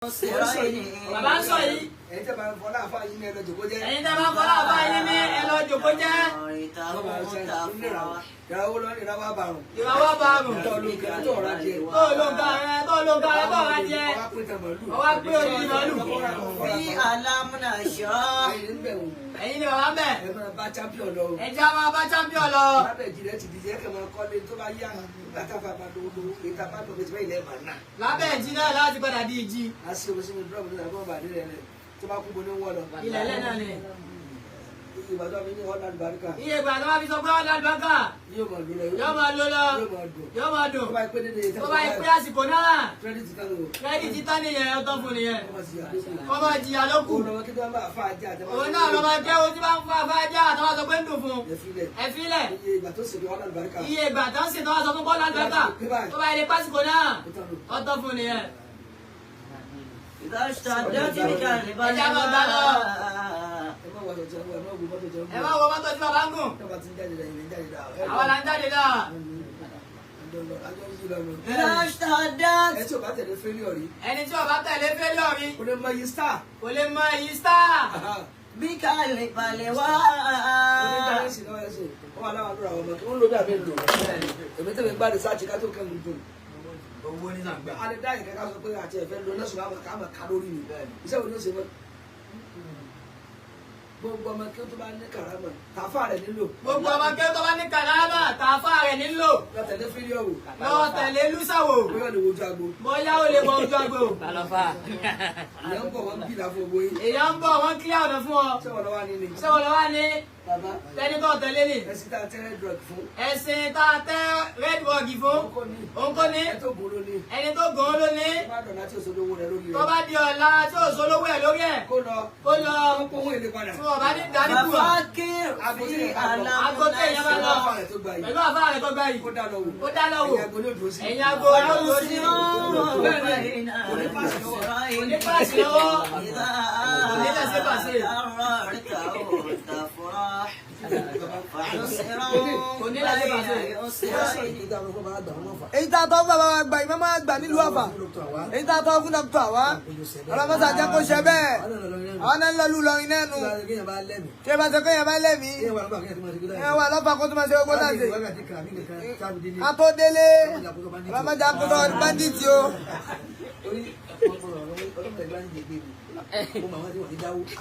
Bàbá ń sọ yìí. Ẹ̀yin tẹ́ máa ń fọlá àfáà yín ní ẹ lọ jòkó jẹ́. Ẹ̀yin tẹ́ máa ń fọlá àfáà yín ní ẹ lọ jòkó jẹ́. Ìràwọ̀ lọ ní ìràwọ̀ àbàrùn. Ìràwọ̀ àbàrùn. Tó ló ń kẹ́ tó ọ̀rá jẹ. Tó ló ń kẹ́ tó ọ̀rá jẹ. Ọwọ́ pé orí màlúù. Bí alámúnà ṣọ́. Ẹ̀yin ni bàbá bẹ̀. Ẹ máa bá champion lọ. Ẹ jẹ́ máa bá champion lọ. Lábẹ́ ìjìnlẹ̀ ti dìde ẹ̀kẹ́ máa kọ́lé tó bá yá látàfà bá lówó ìta bá tó bẹ́ẹ̀ ilẹ̀ máa nà. Lábẹ́ ìjì náà láti padà di ìjì. A ṣe omi sínú dúrọ́ọ̀mù nígbà tó bá dé rẹ̀ tó bá kú bo ní wọ́n lọ. Ilẹ̀ lẹ́ náà ni. Ìgbà tó fi ní wọ́n lálù báríkà. Iye ìgbà tó bá fi sọ pé wọ́n lálù báríkà. Yóò máa lò lọ. Yóò máa lò lọ. Yóò máa dùn. Tó bá pé dédé Tó bá pé àsìkò náà. kírẹ́dìtì kan lò. Kírẹ́dìtì tán nìyẹn ọtọ́ fún nìyẹn. Kọ́ Kọ́ máa jìyà ló kù. òun lọ́wọ́ kí tó bá fà á jẹ́ àtẹ́wọ́. Òun náà lọ́mọ jẹ́ ohun tí bá ń fa afájá àtàwọn sọ pé ń dùn fún. Ẹ fílẹ̀. Iye ìgbà tó ṣèlú wọ́n lálù báríkà. Iye ìgbà tó ń sìn tó wá sọ fún bọ́ọ̀lù àgbàgbà. Tó bá ilé pásìkò náà. Ọtọ́ fún nìyẹn. Ẹ má wọ mọ́tò tí bàbá ń gùn. Àwọn là ń jáde náà. Ẹ tí o bá tẹ̀lé fẹ́líọ̀ rí. Ẹni tí ó bá tẹ̀lé fẹ́líọ̀ rí. Kò lè mọ iye star. Kò lè mọ iyì star. Bí kálẹ̀ balẹ̀ wá. Onídàárísì náà ẹ̀ ṣe. Wọ́n wà láwọn àdúrà ọmọ tó ń lo bí àbẹ́ lò. Èmi tẹ̀lé gbá research ká tó kẹ́mi dùn. Owó ní nàgbà. A lè dá ìkẹ́kẹ́ sọ pé àti ẹ̀fẹ́ lo lọ́sùn àmọ̀ ká lórí mi. Iṣẹ́ wo ni ó ṣe mọ́? Gbogbo ọmọ kí ó tó bá ní kàrámà, tàfà rẹ̀ nílò. Gbogbo ọmọ kí ó tó bá ní kàrámà, tàfà rẹ̀ nílò. Lọ tẹ̀lé fídíò wò. Lọ tẹ̀lé lúsàwò. Bóyá lè wojú agbo. Bóyá ó lè wọ ojú agbo. Ìyá ń bọ̀ wọ́n bí ìlà fún owó yín. Èèyàn ń bọ̀ wọ́n kílíà ọ̀nà fún ọ. Ṣé wọ́n lọ wá ní ni? Ṣé wọ́n lọ wá ní Bàbá. tẹ́ni tó tẹ̀lé ni? Ẹ̀sìn tá a tẹ́ red drug fún. Ẹ̀sìn tá a tẹ́ red rug fún. Òun kò ní. Ẹ tó gbòòrò ni. Ẹni tó gùn ún ló ní. Tó bá dọ̀nà tí òṣèlú owó rẹ̀ lórí rẹ̀. Tó bá di ọ̀la tí ò sólówó ẹ̀ lórí ẹ̀. Kó lọ. Kó lọ. Kó kó owó èlé padà. Tí wọ́n bá ní dání kú ọ. Fàkír bí alámúnà Agote èèyàn bá lọ. ṣọ́. Pẹ̀lú àfáà rẹ̀ tó gbá yìí. Kó dá lọ wò. Ó dá lọ wò. Ẹ̀yin ago ní òdòdó sí. Ẹ̀yin ago ló ń lò sí. Òní páàsì lọ́wọ́. Òní tẹ̀sí pàṣẹ. Òní tẹ̀sí pàṣẹ. èyí tá a tọ́ fún bàbá wa gbà ìmọ̀ máa gbà nílùú Ọ̀fà èyí tá a tọ́ fún dókítà wa ọlọ́mọsà jẹ́ kó ṣe bẹ́ẹ̀ àwọn náà ń lọ lù lọrin náà nù tí ẹ bá ṣe kéèyàn bá lẹ́mìí ẹ wà lọ́fà kó tó máa ṣe gbogbo náà ṣe ká tó délé ọlọ́mọdé akótó báńdíìtì o.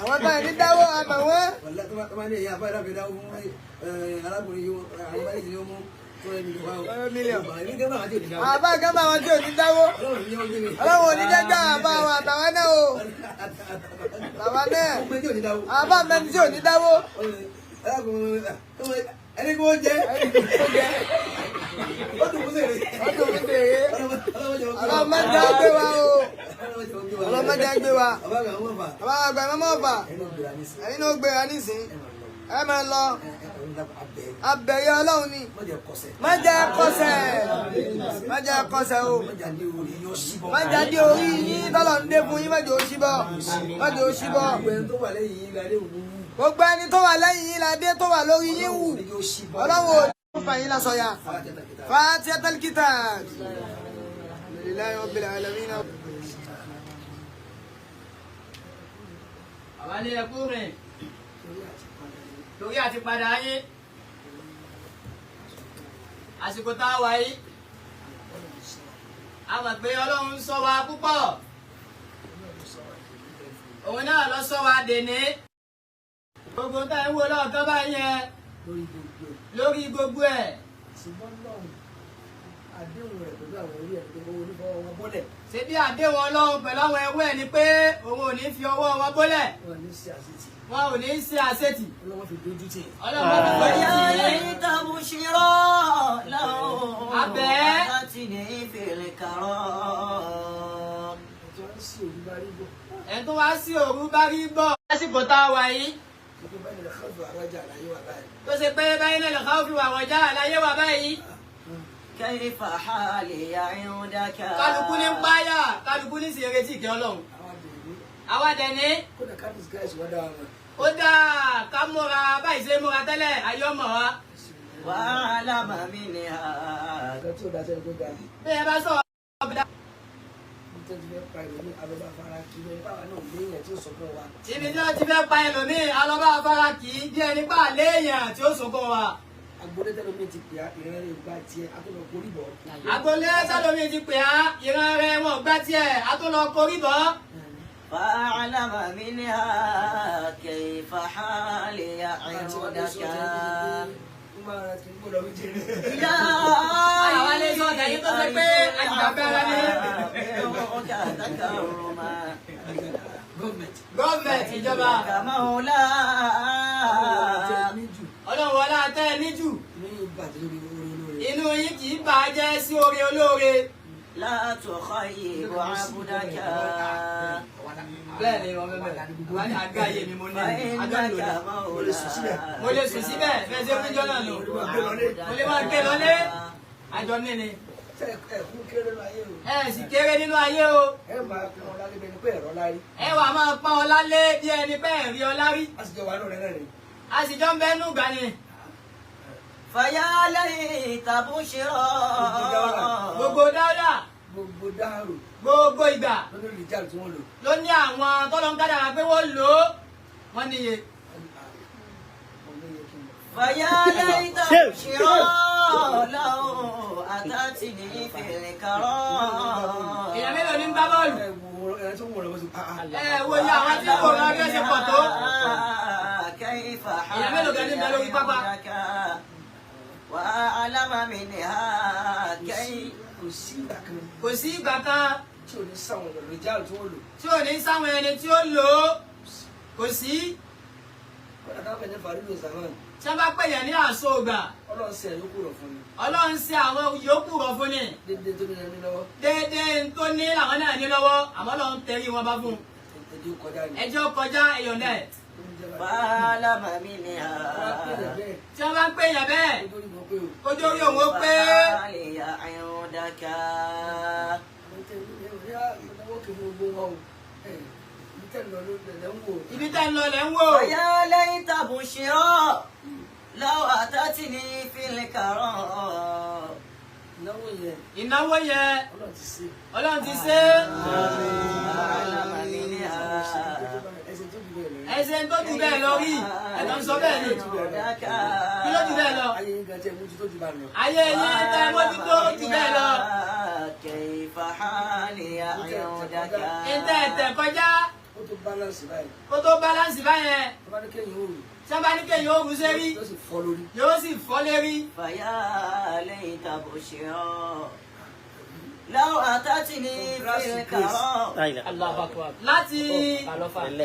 Àwọn tó yẹ ní dáwọ́ àmọ̀ wọ́n. Àbá gẹ́gẹ́ àwọn tí ò ní dáwọ́. Ọlọ́run ò ní jẹ́jọ́ àbá àwọn àtàwọn náà o. Bàbá náà. Àbá mẹ́ni tí ò ní dáwọ́. Ẹni kò jẹ́. Ó dùn fún sèré. Wọ́n tó fi tèrè. Ọlọ́mọdé á gbé wa o. Ọlọ́mọdé á gbé wa. Bàbá àgbà ẹ̀ mọ́ Ọ̀fà. Ẹ̀yin náà gbéra nísìn. Ẹ máa lọ. Abẹ̀yẹ Ọlọ́run ni. Má jẹ́ kọsẹ̀. Má jẹ́ kọsẹ̀ o. Má jáde orí yín tọ́lọ̀ ń dé fún yín má jẹ́ òṣìbọ̀. Má jẹ́ òṣìbọ̀. Gbogbo ẹni tó wà lẹ́yìn yín la dé tó wà lórí yín wù. Ọlọ́run ò fà yín lásọ ya. Fatihatul Kitab. Alhamdulillahi Rabbil Alamin. Àwọn ilé ẹkú rìn. Lórí àti padà yín. Àsìkò tá a wà yìí. A mọ̀ pé Ọlọ́run ń ṣọ́ wa púpọ̀. Òun náà lọ ṣọ́ wa dèní. Gbogbo tá ń wo lọ́ọ̀kan báyìí yẹn. Lórí gbogbo ẹ̀. Ṣùgbọ́n náà àdéhùn rẹ̀ pẹ̀lú àwọn orí ẹ̀ pé owó onífọwọ́ wọn bọ́lẹ̀. Ṣé bí àdéhùn Ọlọ́run pẹ̀lú àwọn ẹwọ́ ẹ̀ ni pé òun ò ní fi ọwọ́ wọn bólẹ̀. Wọ́n ní sí àṣetì. Wọn ò ní ṣe àṣetì. Ọlọ́wọ́ fi dojú tì. Ọlọ́run fi dojú Bóyá tì yín. lẹ́yìn tàbí ṣírọ́ lọ́wọ́. Abẹ́. Láti ní ìfèrè kàrọ́. Ètò wọn sí òbí bá rí bọ̀. Ẹni tó wá sí òru bá rí bọ̀. Lásìkò tá a wà yìí. Ètò bá nílẹ̀ káfíń àrájà àlàyé wà báyìí. Tó ṣe pé báyìí náà lọ́kàn ó fi wà wọ̀n já àlàyé wà báyìí. كيف حالي عندك Kálukú ní ń páyà, kálukú ní sì retí ìkẹ́ Ọlọ́run. Àwọn àdéhùn. Àwa dẹ̀ ní. Kódà ká disguise wọ́n dá wọn. Ó dáa ká múra báyìí ṣe múra tẹ́lẹ̀ ayé ọmọ wa. وأعلم منها Àgbẹ̀ tí ó dá sẹ́yìn tó ga. Bí ẹ bá sọ̀rọ̀ ọ̀bẹ dá. tó ti fẹ́ pa ìlú ní alọ́ba afárá kí lóyún báwa náà léèyàn tí ó sọ fún wa. ibi tí wọ́n ti fẹ́ pa ẹlòmíì alọ́ba afárá kì í bí ẹni pa léèyàn tí ó sọkọ wa. agbolé tẹlomi ti pè á ìran rẹ̀ gba tiẹ̀ atọ́lọ korí bọ̀. agbolé tẹlomi ti pè á ìran rẹ̀ wọn gbá tiẹ̀ atọ́lọ korí bọ̀. فاعلم منها كيف حالي عندك àwọn ilé iṣẹ́ ọ̀tẹ̀ yìí tó ṣe pé àjìgbàgbára ní gọ́ọ̀mẹ̀ntì ìjọba ọlọ́run wọlá tẹ́ níjù inú yín kì í bàjẹ́ sí oore olóore. لا تخيب عبدك bẹ́ẹ̀ ni wọ́n bẹ́ẹ̀ wọ́n ní àga yé mi mo ní àga lò ní mo lè sùn síbẹ̀ bẹ́ẹ̀ ṣe fún jọ́nà lò mo lè máa ké lọlé àjọ níní ẹ sì kéré nínú ayé o ẹ wà máa pọ́n ọ lálé bí ẹni bẹ́ẹ̀ rí ọ lárí a sì jọ ń bẹ́ẹ̀ nù gbà ni. فيا ليت بشرى gbogbo dáadáa gbogbo dáhùn gbogbo ìgbà lórí ìjà tí wọ́n lò. ló ní àwọn tọ́lọ́ ń kádàrá pé wọ́n lò ó wọ́n níye. فيا ليت بشرى لو أتتني في الكرام. èèyàn mélòó ní ń gbá bọ́ọ̀lù. ẹ tí wọ́n rẹ̀ wọ́n sì pa á. ẹ wo iye àwọn tí kò rọ bí ó ṣe pọ̀ tó. كيف èèyàn mélòó gan ní ń bẹ lórí pápá. وأعلم منها كيف kò sí ìgbà kan kò sí ìgbà kan tí ò ní sáwọn ọ̀rọ̀ ìjà tí wọ́n lò. tí ò ní sáwọn ẹni tí ó lò ó kò sí. kódà táwọn ẹni fàrílò zaman tí wọ́n bá pè yẹn ní àṣọ ògbà ọlọ́run ṣe àyókù rọ̀ fún mi. ọlọ́run ṣe àwọn yòókù rọ̀ fún ni. dédé tó ní ẹni lọ́wọ́ déédéé tó ní làwọn náà ní lọ́wọ́ àmọ́ lọ́n tẹ̀rí wọn bá fún un. ẹjọ́ kọjá ni. ẹjọ́ kọjá èèyàn náà. فأعلم منها tí wọ́n bá ń pè yẹn bẹ́ẹ̀ ojú orí òun ó pé. حالي عندك ibi tẹ́ ń lọ lẹ́ ń wò. فيا ليت بشرى لو أتتني في الكرام. ìnáwó yẹn ọlọ́run ti ṣe فأعلم منها ẹsẹ̀ tó jù bẹ́ẹ̀ lọ rí ẹ̀tọ́ ń sọ bẹ́ẹ̀ ni kí ló jù bẹ́ẹ̀ lọ ayé yín tẹ́ mójútó jù bẹ́ẹ̀ lọ. كيف حالي عندك ìtẹ̀ ẹ̀tẹ̀ kọjá kó tó bálánsì báyẹn tí wọ́n bá ní kéèyàn ó rú sérí yóò sì fọ́ lérí. فيا ليت بشرى لو أتتني في الكرام. láti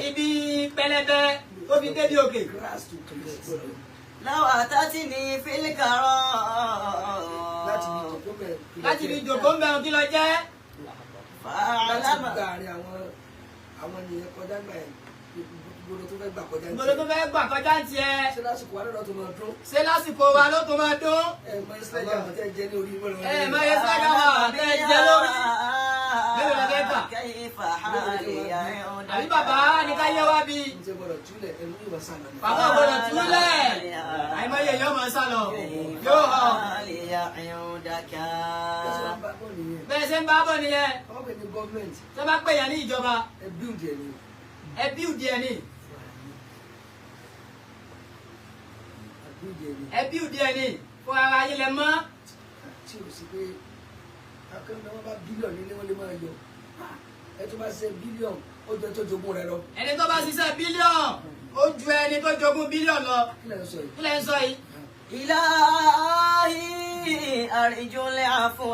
ibi pẹlẹbẹ tó fi débi òkè. لو أتتني في الكرام. láti ibi ìjòkó ń bẹ̀rù kí lọ jẹ́. فأعلم àwọn ènìyàn kọjá gbà ẹ̀ gbogbo tó fẹ́ gbà kọjá ń gbogbo tó fẹ́ gbà kọjá ń tiẹ̀. ṣé lásìkò wa lọ́dọ̀ tó máa dún. ṣé lásìkò wa ló tó máa dún. ẹ mọ ìsìlájà àwọn tẹ́ jẹ́ ní orí mọ́lẹ̀. ẹ mọ ìsìlájà àwọn tẹ́ jẹ́ lórí. mélòó la fẹ́ gbà. كيف حالي عندك. àbí bàbá ní ká yẹ wá bí. ǹjẹ́ gbọ́dọ̀ túlẹ̀ ẹnu yóò sàn lọ. bàbá gbọ́dọ̀ túlẹ̀. àìmọye yóò máa sá lọ. yóò hàn. حالي عندك. bẹ́ẹ̀ ṣe ń bá bọ̀ nìyẹn. ọmọ pè ní gọ́ọ̀mẹ̀ntì tó bá pè yẹn ní ìjọba ẹ bíùdì ẹ̀ ni. ẹ bíùdì ẹ̀ ní. ẹ bíùdì ẹ̀ ní. fún ara yín lẹ mọ́. tí o sì pé akẹ́kọ̀ọ́ wọn bá bílíọ̀nù nílé wọn lè máa yọ ẹ tó bá ṣe bílíọ̀nù ó jẹ́ tó jogún rẹ lọ. ẹni tó bá ṣiṣẹ́ bílíọ̀nù ó ju ẹni tó jogún bílíọ̀nù lọ. kí lẹ ń sọ yìí. kí lẹ ń sọ yìí. إلهي أرجو العفو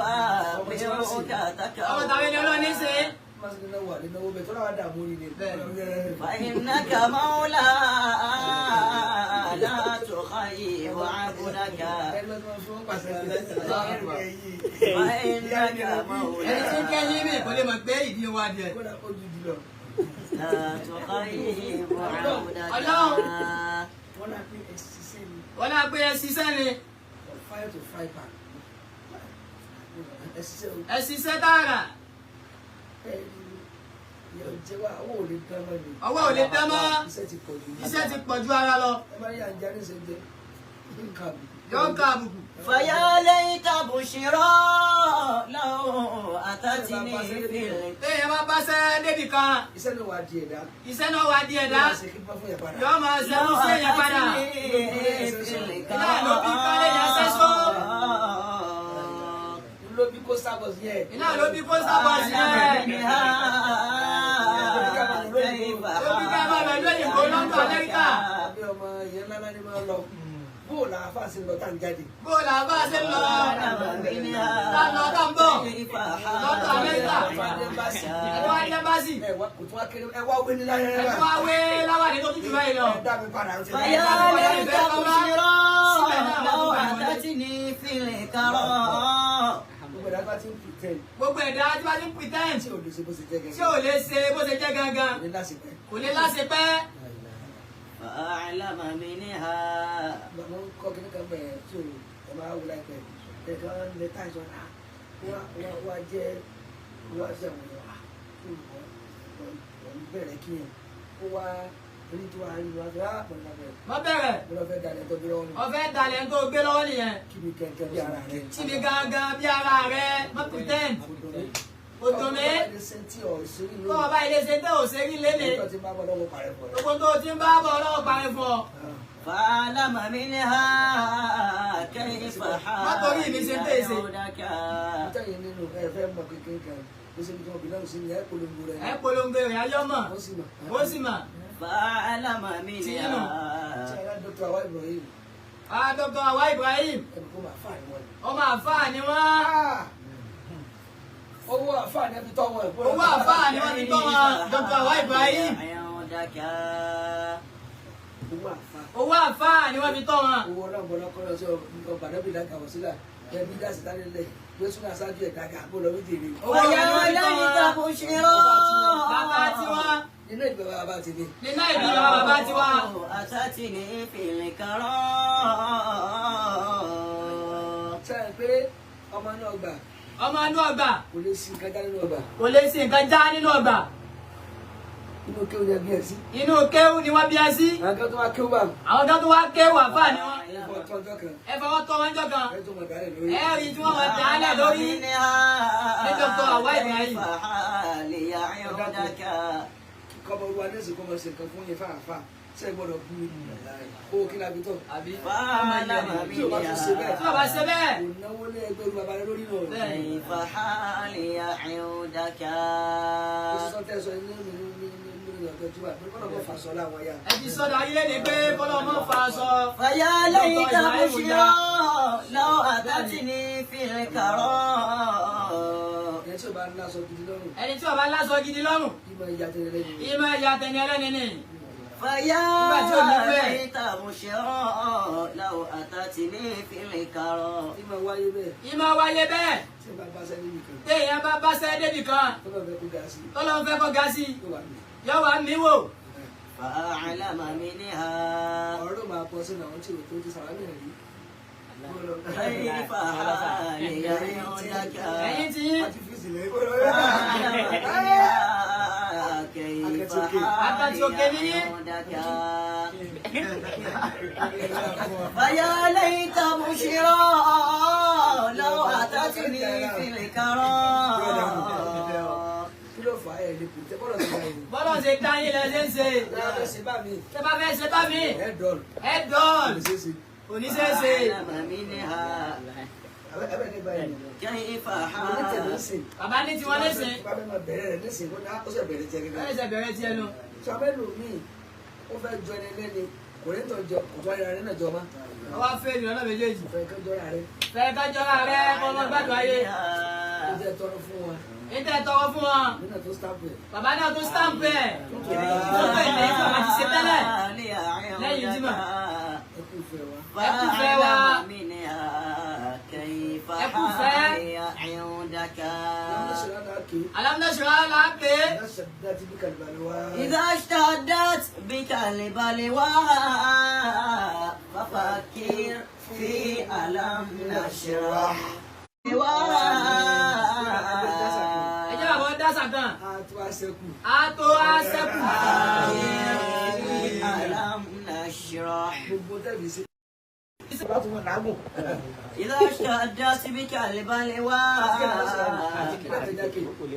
منك ọmọ تكرم. tàbí ni ọlọ́ni ṣe. máa ń náwó àlénáwó bẹ́ẹ̀ tó náà dààmú orí ni. فإنك مولا لا تخيب عبدك. فإنك مولا ẹni tí ń kẹ́ yín mi kò lè mọ̀ pé ìdí wa díẹ̀. لا تخيب عبدك. wọ́n náà pé ẹ ṣiṣẹ́ ni. wọ́n náà pé ẹ ṣiṣẹ́ ni. fire to fry pan. ẹ ṣiṣẹ́ o. ẹ ṣiṣẹ́ tààrà. ìyẹn jẹ́ wá owó ò lè dán mọ́ ni. ọwọ́ ò lè dán mọ́. iṣẹ́ ti pọ̀ jù. iṣẹ́ ti pọ̀ ju ara lọ. ẹ bá yà ń jáde ṣe jẹ nǹkan àbùkù. yóò ká àbùkù. فيا ليت بشرى لو أتتني في téèyàn bá bá ṣẹ́ débi kan iṣẹ́ náà wà á di ẹ̀dá. iṣẹ́ náà wá di ẹ̀dá ṣe kí bá fún yẹn padà. yóò máa ṣe لو fún sí èèyàn padà ló bí kó sábọ̀ sí ẹ̀. iná ló bí kó sábà sí ẹ̀ ló bí ká máa lọ lóyìn kó lọ́ńdọ̀ Amẹ́ríkà àbí ọmọ yẹn ńlá ní máa lọ bóò là á fà sí lọ tá à ń jáde. bó la bá ṣe ń lọ tá ń lọ tá ń bọ̀ lọ́dọ̀ Amẹ́ríkà ẹ̀wá ní ẹ́mbásì ẹ wá kò tún wá kéré ẹ wá wé ní láyé rẹ. ẹ̀wá wé láwàdí tó tún jù báyìí lọ. ẹ dá mi padà ń ṣe. فيا ليت بشرى لو أتتني في الكرى gbogbo ẹ̀dá bá ti ń pretend gbogbo ẹ̀dá tí wọ́n ti ń pretend tí ò lè ṣe bó ṣe jẹ́ tí gẹ́gẹ́. ò lè ṣe bó ṣe jẹ́ gangan ní lásìkò kò lè láṣepẹ́. فأعلم منها bàbá ń kọ́ kí ní kan bẹ̀rẹ̀ tí ò ẹ máa wù láìpẹ́ ẹ̀ kí wọ́n lè tá ìṣọ́ náà wá jẹ́ wá jẹ́ àwọn èèyàn wọ́n bẹ̀rẹ̀ kí yẹn ó wá orí tí wàá rí wá fẹ́ pẹ̀lú abẹ́rẹ́ wọ́n bẹ̀rẹ̀ mo lọ fẹ́ dalẹ̀ tó bí lọ́wọ́ ni ọ̀fẹ́ dalẹ̀ tó gbé lọ́wọ́ nìyẹn kí ni kẹ̀kẹ́ bí ara rẹ̀. tí mi gangan bí ara rẹ má pretend òtòmí tó o bá ilé ṣe tẹ́ ò ṣe rí lélẹ̀ gbogbo tó o ti ń bá bọ̀ ọlọ́wọ́ parí fún ọ. فأعلم منها كيف Látọ̀rí mi ṣe ń tèèṣe. حالك ẹ polongo ìrìn ayọ́ mọ̀ ó sì mà. فأعلم منها Dr. Awa Ibrahim ọmọ àfáà ni wọ́n. owó àfáà ni wọ́n fi tọ́ wọn. owó àfáà ni wọ́n fi tọ́ wọn. Dr. Awa Ibrahim عندك owó àfáà. owó àfáà ni wọ́n fi tọ́ wọn. owó náà bọ́lá kọ́ lọ sí ọgbà náà bí dáka wọ̀ sílẹ̀ ẹbí dá sí tálẹ́ lẹ̀ pé súnà aṣáájú ẹ̀ dáka bó lọ méjì rí. owó فيا ni wọ́n fi tọ́ ليت wọn. بشرى bàbá tiwọn nínú ìgbà bàbá ti dé. nínú ìdílé bàbá tiwọn. أتتني في الكرى sẹ́yìn pé ọmọ náà gbà ọmọ inú ọgbà kò lè sin kájá nínú ọgbà kò lè ṣe nǹkan já nínú ọgbà inú kéwù ni ẹbí ẹ̀ sí. inú kéwù ni wọ́n bí ẹ sí. àwọn kan tó wá kéwù bá àwọn kan tó wá kéwù àfáà ni wọ́n. ẹ̀fọ́ tó ọjọ́ kan ẹ fọwọ́ tọ́ wọn jọ kan. ẹ̀ tó mọ̀ dálẹ̀ lórí. ẹ rí tí wọ́n máa dá lẹ̀ lórí. ní Dr. Awa Ibrahim. kọ́mọ olúwa ní èsì kọ́mọ ṣe nǹkan fún yẹn fáfá ṣe é gbọ́dọ̀ bú owó kí lábi tọ̀. àbí tí o bá tún ṣe bẹ́ẹ̀ tí wọ́n bá ṣe bẹ́ẹ̀. kò náwó lé ẹgbẹ́ olúwa balẹ̀ lórí náà. كيف حالي عندك ó sì sọ tẹ́sán ní ọ̀dọ́ tí wà pé kọ́nà kọ́ fà sọ láwọn ya. ẹ ti sọdọ̀ ayé ni pé kọ́lọ́ mọ́ fa aṣọ. فيا ليت بشرى لو أتتني في الكرى ẹ̀ tí o bá ń lásọ gidi lọ́rùn ẹni tí ó bá láṣọ gidi lọ́rùn ìmọ̀ ìyá tẹ̀lé lẹ́nu. ìmọ̀ ẹ̀yà tẹ̀ni ẹlẹ́ni ni. فيا ليت بشرى لو أتتني في الكرى ìmọ̀ wáyé bẹ́ẹ̀ ìmọ̀ wáyé bẹ́ẹ̀ tí o bá bá sẹ́ni nìkan téèyàn bá bá ṣẹ́ débì kan tó bá fẹ́ kó ga sí tọ́lọ́ fẹ́ kọ́ ga sí yóò wà ní. yọ wá mí wò. فأعلم منها ọ̀rọ̀ ló máa pọ̀ sínú àwọn tí o tó ti sàrámì rẹ̀ rí. كيف حالي عندك ẹ̀yin tí àti fi sílẹ̀ فأعلم منها كيف حالي عندك فيا ليت بشرى لو أتتني في الكرى kí ló fà á ẹ̀ lè kù tẹ́ bọ́lọ̀ ti bá yìí. bọ́lọ̀ ṣe dá yín lẹ ṣe ń ṣe. ẹ ṣe bá mi tẹ́ bá fẹ́ ṣe bá mi ẹ dọ̀lù ẹ dọ́ọ̀l kò ṣeé ṣe. oníṣẹ́ṣe. فأعلم منها ẹ bẹ̀ ní báyìí. كيف àwọn onítẹ̀ ló ń حالي sìn. bàbá ní tiwọn lẹ́sìn bá fẹ́ máa bẹ̀rẹ̀ rẹ̀ nísìn kó dá ó sì bẹ̀rẹ̀ jẹ́ ẹ gẹ́gẹ́. ṣe bẹ̀rẹ̀ tiẹ̀ nu. sàmẹ́lò míì ó fẹ́ jọ ẹni lẹ́ni kò ní tọ́ jọ kò tó ayẹyẹ rẹ̀ náà jọ má. ọwọ́ afẹ́ ìlú lọ́nà méjèèjì. fẹ́ kọ́ jọra rẹ̀ fẹ́ kájọ́ra rẹ kọ́mọ gbàdúrà ayé. ó jẹ́ tọrọ fún wọn ìtẹ̀ tọwọ́ fún wọn. nínú tó stamp ẹ̀. bàbá náà tó stamp ẹ̀. tó pè ní bàbá ti ṣe tẹ́lẹ̀. lẹ́yìn jímọ̀. ẹ kú ìfẹ́ wa. فأعلم منها كيف ẹkúfẹ́. حالي عندك lọ́nà ṣe lánàá kì í. alámúnáṣọ́ra là ń pè é. lọ́nà ṣe dá ti bí kàlùbàlù wa. إذا اشتدت بك البلوى ففكر في ألم نشرح ẹ jẹ́ bàbá dásà kan. a tó a ṣẹ́kù. a tó a ṣẹ́kù. في ألم نشرح gbogbo tẹ̀lé sí. bá tún wọn làágùn. إذا اشتدت بك البلوى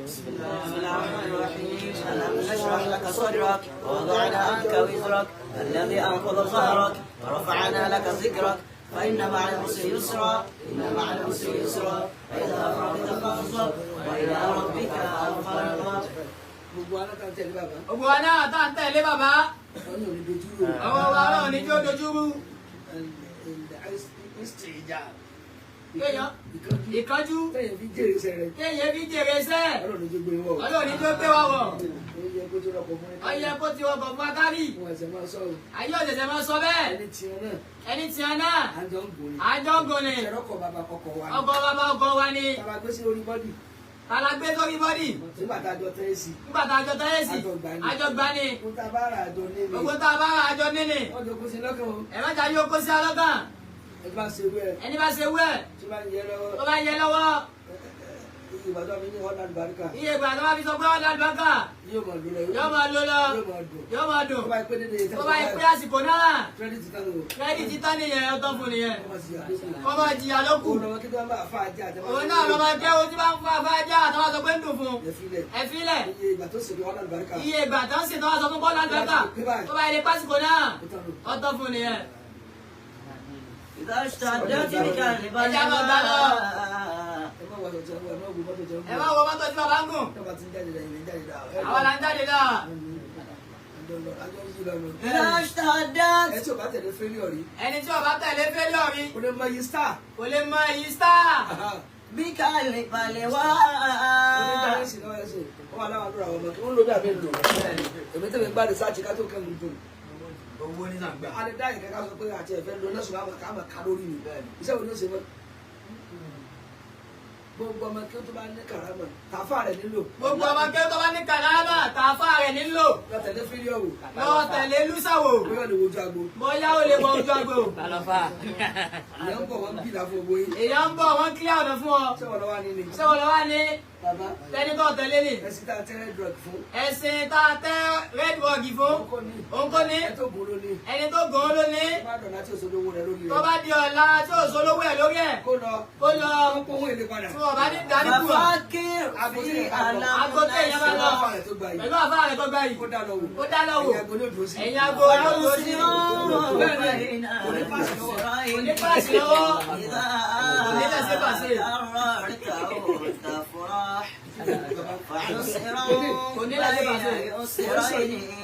بسم الله الرحمن الرحيم ألم نشرح لك صدرك ووضعنا عنك وزرك الذي أنقض ظهرك ورفعنا لك ذكرك فإن مع العسر يسرا إن مع العسر يسرا فإذا فرغت فانصب وإلى ربك فارغب. gbogbo aláta tẹ̀lé bàbá. Gbogbo wa náà tá à ń tẹ̀lé bàbá. wọn ní òní dojú rò. Ọwọ́ wa náà ní tí ó dojú rú. Kéèyàn ìkánjú. tẹ̀yìn fi jèrè sẹ́rẹ̀. Kéèyàn fi jèrè iṣẹ́. ọlọ́run tó gbé wọ̀. Ọlọ́run ní tó gbé wa wọ̀. ó yẹ kó tó rọpò fún ẹ. Ọyẹ kó ti wọkọ̀ fún akárì. wọn ẹsẹ̀ máa sọ̀rọ̀. Ayé òṣèṣẹ́ máa sọ bẹ́ẹ̀. ẹni tiẹ̀ náà. Ẹni tí a náà. àjọ ń gòrè. Àjọ ń gòrè. ìṣẹ̀rọ̀kọ̀ bàbá kọ̀kọ̀ wa. Ọkọ̀ bàbá ọkọ̀ wa ni. tàbá gbé sí orí bọ́dì. Tàlà gbé sórí bọ́dì. nígbà tá a jọ tẹ́ sí. Nígbà tá a jọ tẹ́lẹ̀ sí. Àjọ gbá ni. kó tá a bá rà àjọ nílé. Gbogbo tá a bá ra àjọ nílé. wọ́n jọ kó sí lọ́kàn o. Ẹ má jà yóò kó sí alọ́gàn. ẹ bá ṣe wẹ́ ẹ. Ẹni bá ṣe wú ẹ̀. tí bá ń yẹ lọ́wọ́. Tó bá yẹ lọ́wọ́. iye ìbàdàn mi ní ọ̀dà àlùbáríkà. Iye ìgbà tó bá fi sọ pé ọ̀dà àlùbáńkà. yóò máa lò lọ. Yóò máa lò lọ. yóò máa dùn. Yóò máa dùn. tó bá yẹ pé dédé Tó bá yẹ pé àsìkò náà. kírẹ́dìtì tán o. Kírẹ́dìtì tán nìyẹn ọtọ́ fún nìyẹn. ọmọ sì àdókò. Kọ́ máa jìyà ló kù. òun lọ́wọ́ kí tó bá fa ajá àtẹwọ́. Òun náà lọ máa jẹ́ ohun tí bá ń fa afájá àtàwọn sọ pé ń dùn fún un. ẹ filẹ̀. Ẹ filẹ̀. iye ìgbà tó ṣèlú ọ̀dà àlùbáríkà. Iye ìgbà tó ń ṣètò wọn sọ fún bọ́ọ̀lù àlùbáńkà. Tó bá yẹ lè pásìkò náà. Ọtọ́ fún nìyẹn. إذا اشتدت بك البلوى ẹ má wọ ọjọ́ ẹ má wo mọ́tò jẹun. Ẹ má wo mọ́tò tí bàbá ń gùn. tó bá ti ń jáde lẹ́yìn ní jáde dáa. Àwọn là ń jáde náà. àjọ ń yí lọ́nu. إذا اشتدت ẹ tí o bá tẹ̀lé fẹ́líọ̀ rí. Ẹni tí ó bá tẹ̀lé fẹ́lẹ́ rí. o lè mọ iye star. Kò lè mọ èyí star. بك البلوى onídàárísì náà ẹ ṣe ó wà láwọn àdúrà ọmọ tó ń lo bí àbẹ lò. èmi tẹ̀lé gbá research ká tó kẹ́mi dùn. Owó ní sàgbà. a lè dá ìkẹ́kẹ́ sọ pé àti ẹ̀fẹ́ lo lọ́sùn àwọn ká máa ká lórí mi. iṣẹ́ wo ni ó ṣe mọ́. gbogbo ọmọ kí ó tó bá ní kàrámà tàfà rẹ̀ nílò. Gbogbo ọmọ kí ó tó bá ní kàrámà tàfà rẹ̀ nílò. lọ tẹ̀lé fẹ́líọ̀ wò. Lọ tẹ̀lé lúsàwò. bóyá lè wojú agbo. Bóyá ó lè mọ ojú agbo. ìyẹn ń bọ̀ wọ́n bí ìlà fún owó yìí. Èèyàn ń bọ̀ wọ́n kílẹ̀ ọ̀nà fún ọ. ṣé wọn lọ wá ní ni. Ṣé wọn lọ wá ní bàbá tẹni tó tẹ̀lé ni? ẹsìn tá a tẹ́ drug fún. Ẹ̀sìn tá a tẹ́ red rug fún. ọkọ ní. Òun kò ní. ẹ tó gbòòrò ní. Ẹni tó gùn ún ló ní. tó bá dọ̀nà tí o sọdọ̀ owó rẹ lórí Tó rẹ. bá di ọ̀la tí ò sólówó ẹ̀ lórí ẹ̀. kó lọ. Kó lọ. ó kó owó èlé padà. Tí wọ́n bá ní dání kù ọ́. ففكر في ألم Agote èèyàn máa lọ. àfa rẹ̀ tó gba yìí. Pẹ̀lú àfa rẹ̀ tó gbá yìí. kó dá lọ wò. Ó dá lọ́wọ́. ẹ̀yin ago ní òdòdó sí. Ẹ̀yin ago olóògbé sí. Onípàṣẹ lọ́wọ́. Onílẹ̀ṣẹ̀ pàṣẹ.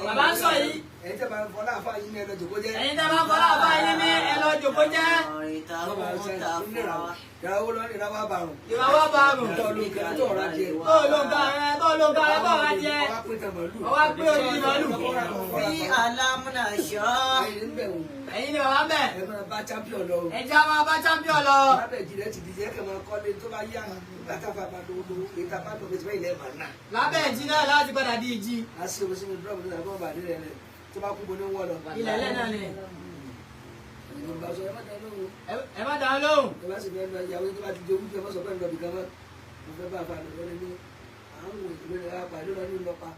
Bàbá ń sọ yìí. ẹ̀yin tẹ́ bá ń fọlá àfa yìí ní ẹ̀rọ jòkó jẹ́. Ẹ̀yin tẹ́ bá ń fọlá àbá yín ní ẹ lọ jòkó jẹ́. ìràwọ̀ lọ ní ìràwọ̀ àbàrùn. Ìràwọ̀ bá rùn. tó ló ń kẹ́ tó ọ̀rá jẹ. Tó ló ń ka rẹ tó ló ń ka rẹ tó ọ̀rá jẹ. ọwọ́ pé tẹ̀ màlúù. Ọwọ́ pé orí màlúù. في ألم نشرح ẹ̀yin ń bẹ̀ wò. Ẹ̀yin ni bàbá ń bẹ̀. ẹ máa bá champion lọ. Ẹja máa bá champion lọ. lábẹ́ ìjìnlẹ̀ ti dìjẹ́ kẹ́ máa kọ́lé tó bá yá látàfà bá lówó ìta bá lówó tí bá ilẹ̀ máa ná. Lábẹ́ ìjì náà láti padà di ìjì. a ṣe omi sínú dúrọ́ọ̀mù nígbà tó bá dé rẹ̀ rẹ̀ tó bá kú bo ní wọ́n lọ. Ilẹ̀ ẹlẹ́ náà ni. ìjọba sọ ẹ má dáná o. Ẹ má dáhùn lóhùn. ẹ bá sì fẹ́ lọ ìyàwó tó bá ti jẹ oúnjẹ mọ́sọ̀ pẹ́ ń lọ bìkan mọ́ mo fẹ́ bá a fa lọ lọ́dẹ ní àwọn ìlú rẹ̀ apá ìlú lọ ní ìlọpa.